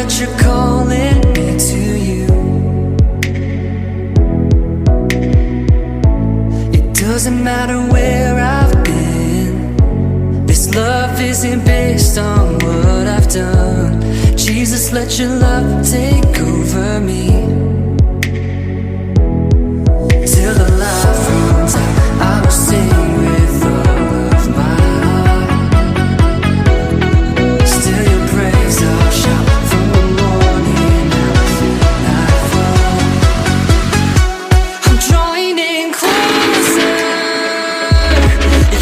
that you're calling me to you. It doesn't matter where I've been. This love isn't based on what I've done. Jesus, let your love take over me. Till the life runs out, I will sing with all of my heart. Still your praise I'll shout from the morning out through nightfall. I'm drawing in closer.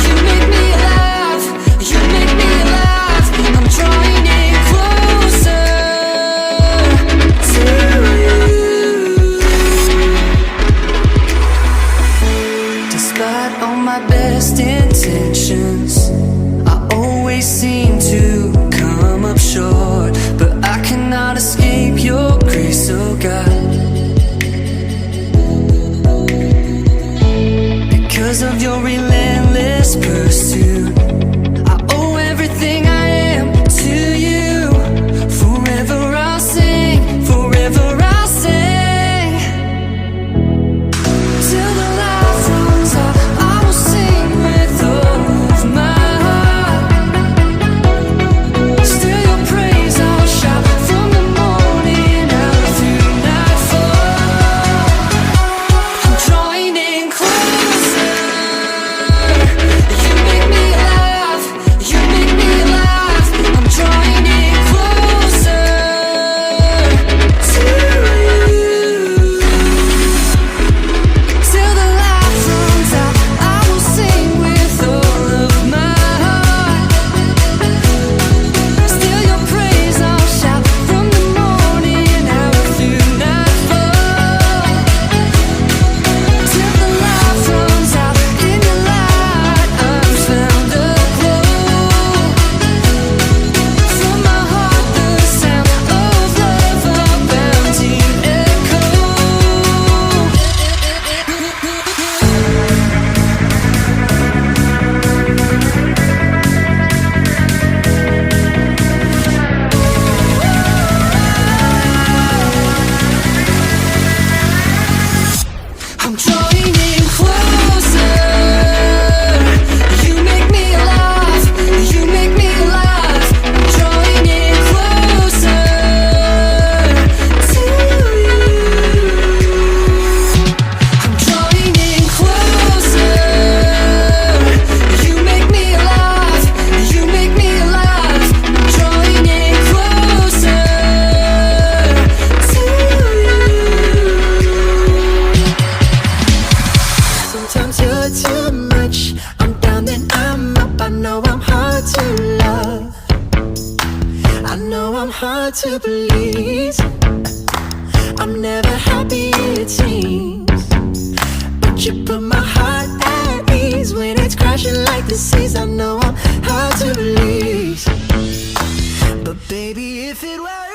You make me alive, you make me alive. I'm drawing in closer to you. Despite all my best intentions, I always seem to come up short. But I cannot escape your grace, oh God. Because of your relentless pursuit, I owe everything I am to you. Forever I'll sing, forever I'll sing. Till the life runs out, I will sing with all of my heart. Still your praise I'll shout from the morning out through nightfall. I'm drawing in closer. You make me alive, you make me alive. I'm drawing in closer to you. Till the light runs out, I will sing with all of my heart. Still your praise I'll shout from the morning out through nightfall. Till the light runs out, in your light I've found a glow. From my heart the sound of love, a bounding echo. I'm drawing in closer. You make me alive, you make me alive. I'm drawing in closer to you. I'm drawing in closer. You make me alive, you make me alive. I'm drawing in closer to you. Sometimes you're too much. I'm down, then I'm up. I know I'm hard to love. I know I'm hard to please. I'm never happy, it seems. But you put my heart at ease when it's crashing like the seas. I know I'm hard to release. But baby, if it were